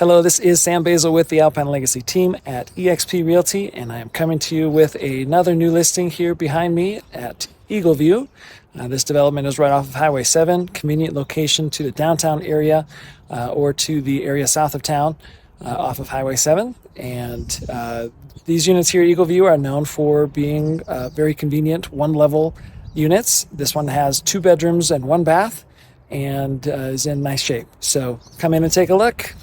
Hello, this is Sam Basil with the Alpine Legacy team at eXp Realty, and I am coming to you with another new listing here behind me at Eagle View. This development is right off of Highway 7, convenient location to the downtown area or to the area south of town off of Highway 7. And these units here at Eagle View are known for being very convenient one-level units. This one has 2 bedrooms and 1 bath and is in nice shape. So come in and take a look.